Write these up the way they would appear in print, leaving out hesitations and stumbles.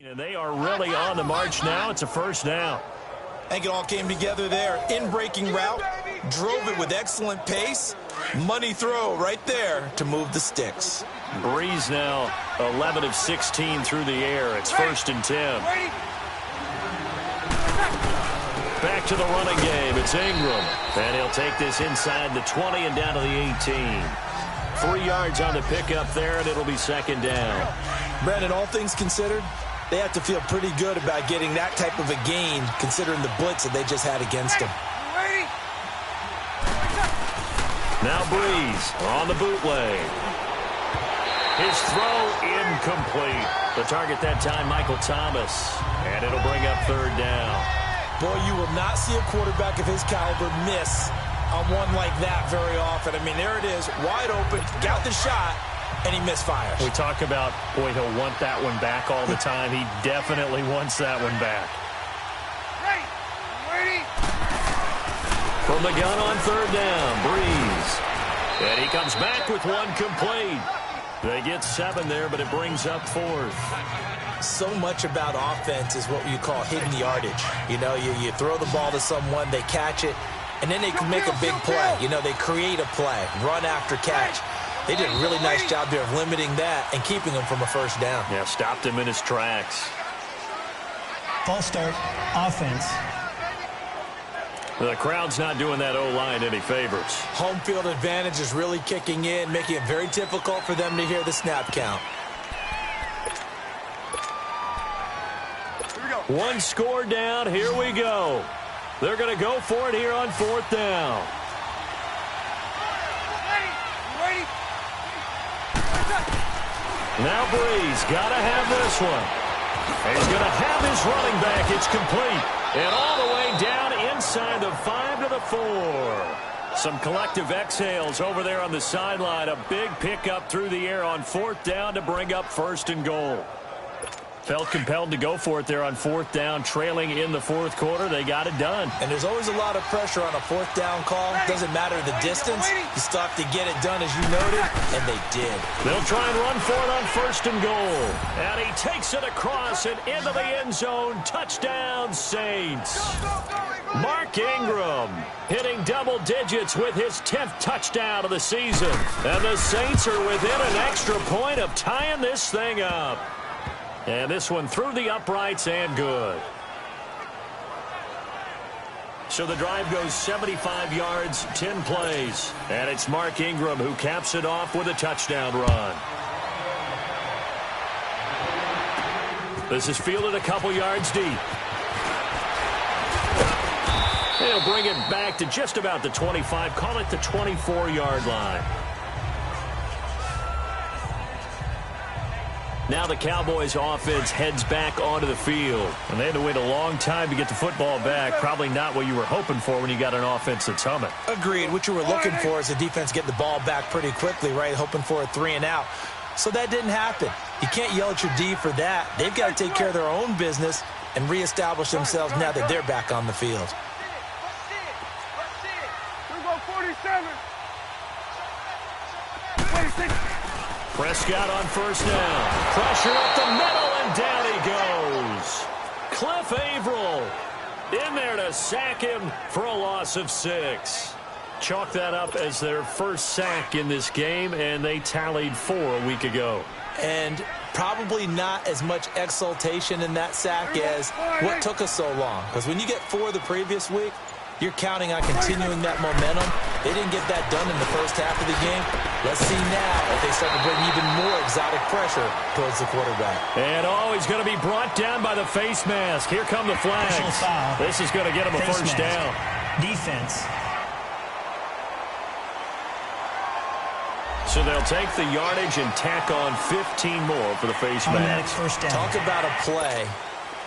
And they are really on the march now. It's a first down. I think it all came together there. In-breaking route, drove it with excellent pace. Money throw right there to move the sticks. Breeze now 11 of 16 through the air. It's 1st and 10. Back to the running game. It's Ingram. And he'll take this inside the 20 and down to the 18. 3 yards on the pickup there, and it'll be 2nd down. Brandon, all things considered, they have to feel pretty good about getting that type of a gain, considering the blitz that they just had against them. Now Breeze on the bootleg. His throw incomplete. The target that time, Michael Thomas. And it'll bring up 3rd down. Boy, you will not see a quarterback of his caliber miss on one like that very often. I mean, there it is, wide open, got the shot, and he misfires. We talk about, boy, he'll want that one back all the time. He definitely wants that one back. From the gun on 3rd down, Breeze. And he comes back with one complete. They get 7 there, but it brings up 4th. So much about offense is what you call hidden yardage. You know, you throw the ball to someone, they catch it, and then they can make a big play. You know, they create a play, run after catch. They did a really nice job there of limiting that and keeping him from a 1st down. Yeah, stopped him in his tracks. False start, offense. The crowd's not doing that O-line any favors. Home field advantage is really kicking in, making it very difficult for them to hear the snap count. One score down. Here we go. They're going to go for it here on 4th down. Now Breeze got to have this one. And he's going to have his running back. It's complete. And all the way down inside the 5 to the 4. Some collective exhales over there on the sideline. A big pickup through the air on 4th down to bring up 1st and goal. Felt compelled to go for it there on 4th down, trailing in the 4th quarter. They got it done. And there's always a lot of pressure on a 4th down call. Doesn't matter the distance. You still have to get it done, as you noted, and they did. They'll try and run for it on 1st and goal. And he takes it across and into the end zone. Touchdown, Saints. Mark Ingram hitting double digits with his 10th touchdown of the season. And the Saints are within an extra point of tying this thing up. And this one through the uprights and good. So the drive goes 75 yards, 10 plays. And it's Mark Ingram who caps it off with a touchdown run. This is fielded a couple yards deep. They'll bring it back to just about the 25, call it the 24-yard line. Now the Cowboys offense heads back onto the field. And they had to wait a long time to get the football back. Probably not what you were hoping for when you got an offense that's humming. Agreed. What you were looking for is the defense getting the ball back pretty quickly, right? Hoping for a 3 and out. So that didn't happen. You can't yell at your D for that. They've got to take care of their own business and reestablish themselves now that they're back on the field. Prescott on 1st down. Pressure up the middle, and down he goes. Cliff Averill in there to sack him for a loss of 6. Chalk that up as their first sack in this game, and they tallied 4 a week ago. And probably not as much exultation in that sack as what took us so long. Because when you get 4 the previous week, you're counting on continuing that momentum. They didn't get that done in the first half of the game. Let's see now if they start to bring even more exotic pressure towards the quarterback. And he's going to be brought down by the face mask. Here come the flags. This is going to get him a first down. Defense. So they'll take the yardage and tack on 15 more for the face mask. First down. Talk about a play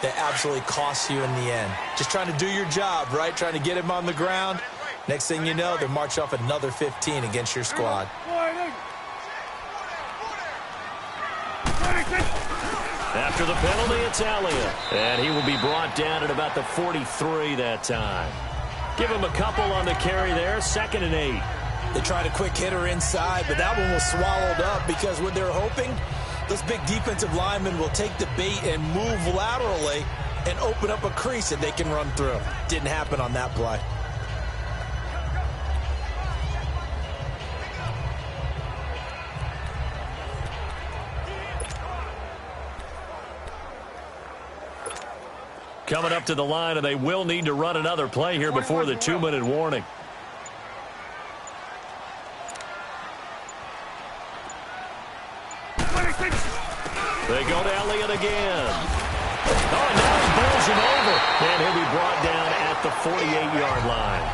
that absolutely costs you in the end. Just trying to do your job, right? Trying to get him on the ground. Next thing you know, they march off another 15 against your squad. After the penalty, it's Elliott. And he will be brought down at about the 43 that time. Give him a couple on the carry there. 2nd and 8. They tried a quick hitter inside, but that one was swallowed up because what they're hoping, those big defensive lineman will take the bait and move laterally and open up a crease that they can run through. Didn't happen on that play. Coming up to the line, and they will need to run another play here before the 2-minute warning. They go to Elliott again. Oh, and now he bowls him over. And he'll be brought down at the 48-yard line.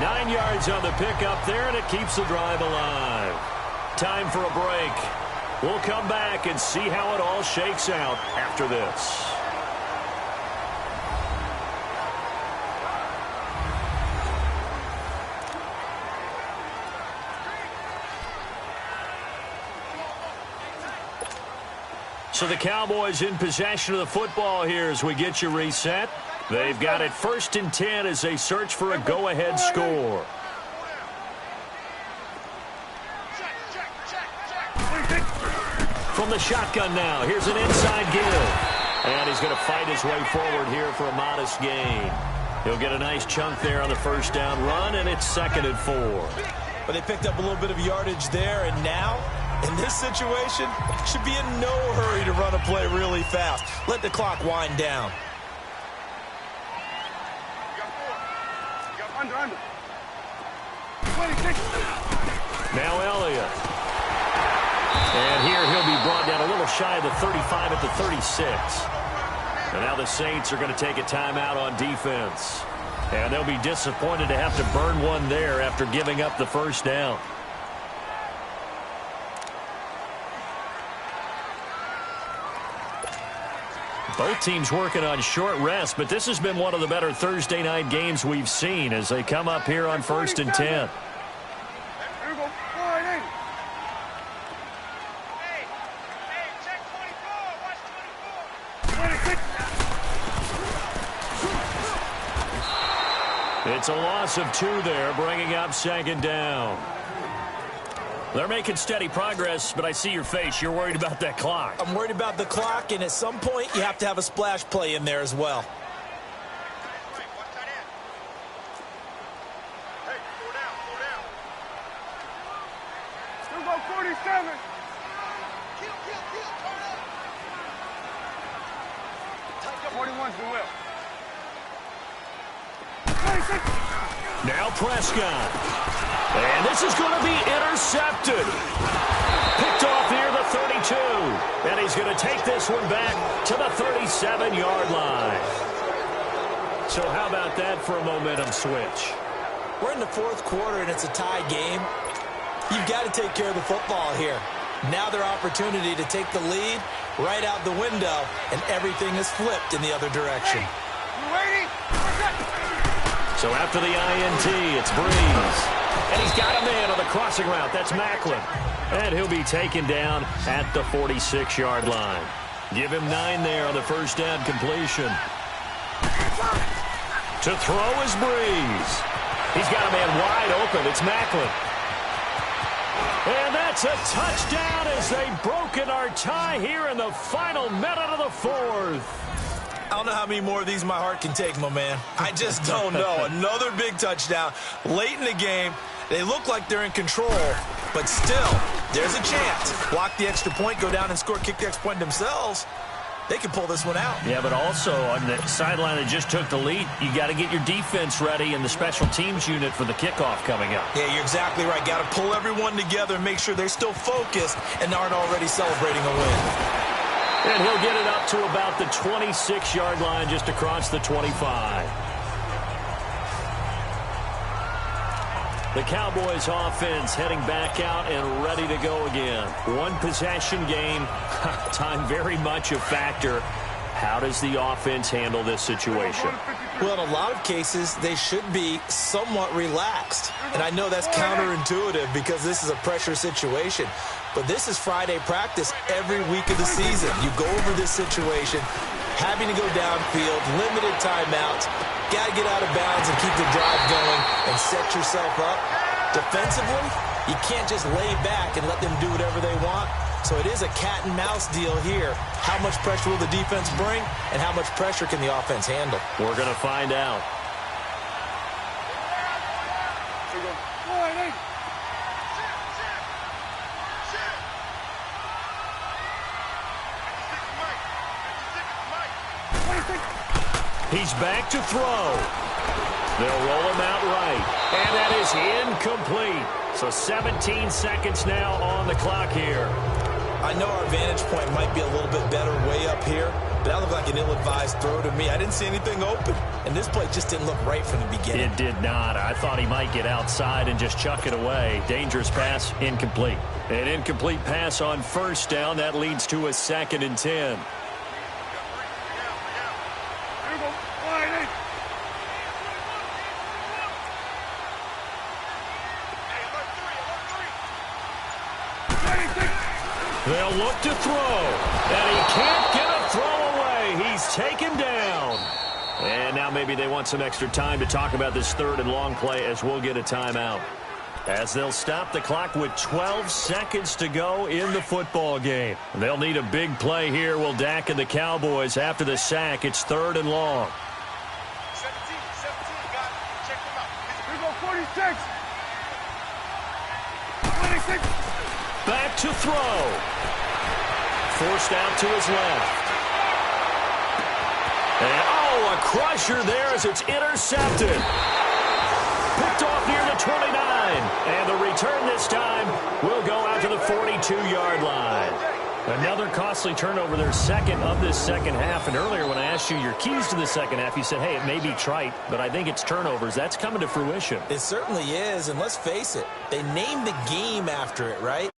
9 yards on the pickup there, and it keeps the drive alive. Time for a break. We'll come back and see how it all shakes out after this. So the Cowboys in possession of the football here as we get you reset. They've got it 1st and 10 as they search for a go-ahead score. From the shotgun now, here's an inside give. And he's going to fight his way forward here for a modest gain. He'll get a nice chunk there on the first down run, and it's 2nd and 4. But they picked up a little bit of yardage there, and now, in this situation, should be in no hurry to run a play really fast. Let the clock wind down. Now Elliott. And here he'll be brought down a little shy of the 35 at the 36. And now the Saints are going to take a timeout on defense. And they'll be disappointed to have to burn one there after giving up the first down. Both teams working on short rest, but this has been one of the better Thursday night games we've seen as they come up here on 1st and 10. It's a loss of 2 there, bringing up 2nd down. They're making steady progress, but I see your face. You're worried about that clock. I'm worried about the clock, and at some point, you have to have a splash play in there as well. Still go 47. Take up 41's the will. Now Prescott. And this is going to be intercepted. Picked off near the 32. And he's going to take this one back to the 37-yard line. So how about that for a momentum switch? We're in the 4th quarter, and it's a tie game. You've got to take care of the football here. Now their opportunity to take the lead right out the window, and everything is flipped in the other direction. You ready? So after the INT, it's Breeze. And he's got a man on the crossing route. That's Maclin. And he'll be taken down at the 46-yard line. Give him 9 there on the first down completion. To throw is Breeze. He's got a man wide open. It's Maclin. And that's a touchdown as they've broken our tie here in the final minute of the 4th. I don't know how many more of these my heart can take, my man. I just don't know. Another big touchdown late in the game. They look like they're in control, but still, there's a chance. Block the extra point, go down and score, kick the extra point themselves. They can pull this one out. Yeah, but also on the sideline that just took the lead, you got to get your defense ready and the special teams unit for the kickoff coming up. Yeah, you're exactly right. Got to pull everyone together and make sure they're still focused and aren't already celebrating a win. And he'll get it up to about the 26-yard line just across the 25. The Cowboys offense heading back out and ready to go again. One possession game. Time very much a factor. How does the offense handle this situation? Well, in a lot of cases, they should be somewhat relaxed. And I know that's counterintuitive because this is a pressure situation. But this is Friday practice every week of the season. You go over this situation, having to go downfield, limited timeouts, got to get out of bounds and keep the drive going and set yourself up. Defensively, you can't just lay back and let them do whatever they want. So it is a cat and mouse deal here. How much pressure will the defense bring, and how much pressure can the offense handle? We're going to find out. He's back to throw. They'll roll him out right. And that is incomplete. So 17 seconds now on the clock here. I know our vantage point might be a little bit better way up here, but that looked like an ill-advised throw to me. I didn't see anything open, and this play just didn't look right from the beginning. It did not. I thought he might get outside and just chuck it away. Dangerous pass, incomplete. An incomplete pass on first down. That leads to a 2nd and 10. They'll look to throw, and he can't get a throw away. He's taken down. And now maybe they want some extra time to talk about this 3rd and long play as we'll get a timeout. As they'll stop the clock with 12 seconds to go in the football game. They'll need a big play here, will Dak and the Cowboys after the sack. It's 3rd and long. 17, got it. Check them out. Here go 46. 26. Back to throw. Forced out to his left. And, oh, a crusher there as it's intercepted. Picked off near the 29. And the return this time will go out to the 42-yard line. Another costly turnover, their 2nd of this second half. And earlier when I asked you your keys to the second half, you said, hey, it may be trite, but I think it's turnovers. That's coming to fruition. It certainly is, and let's face it, they named the game after it, right?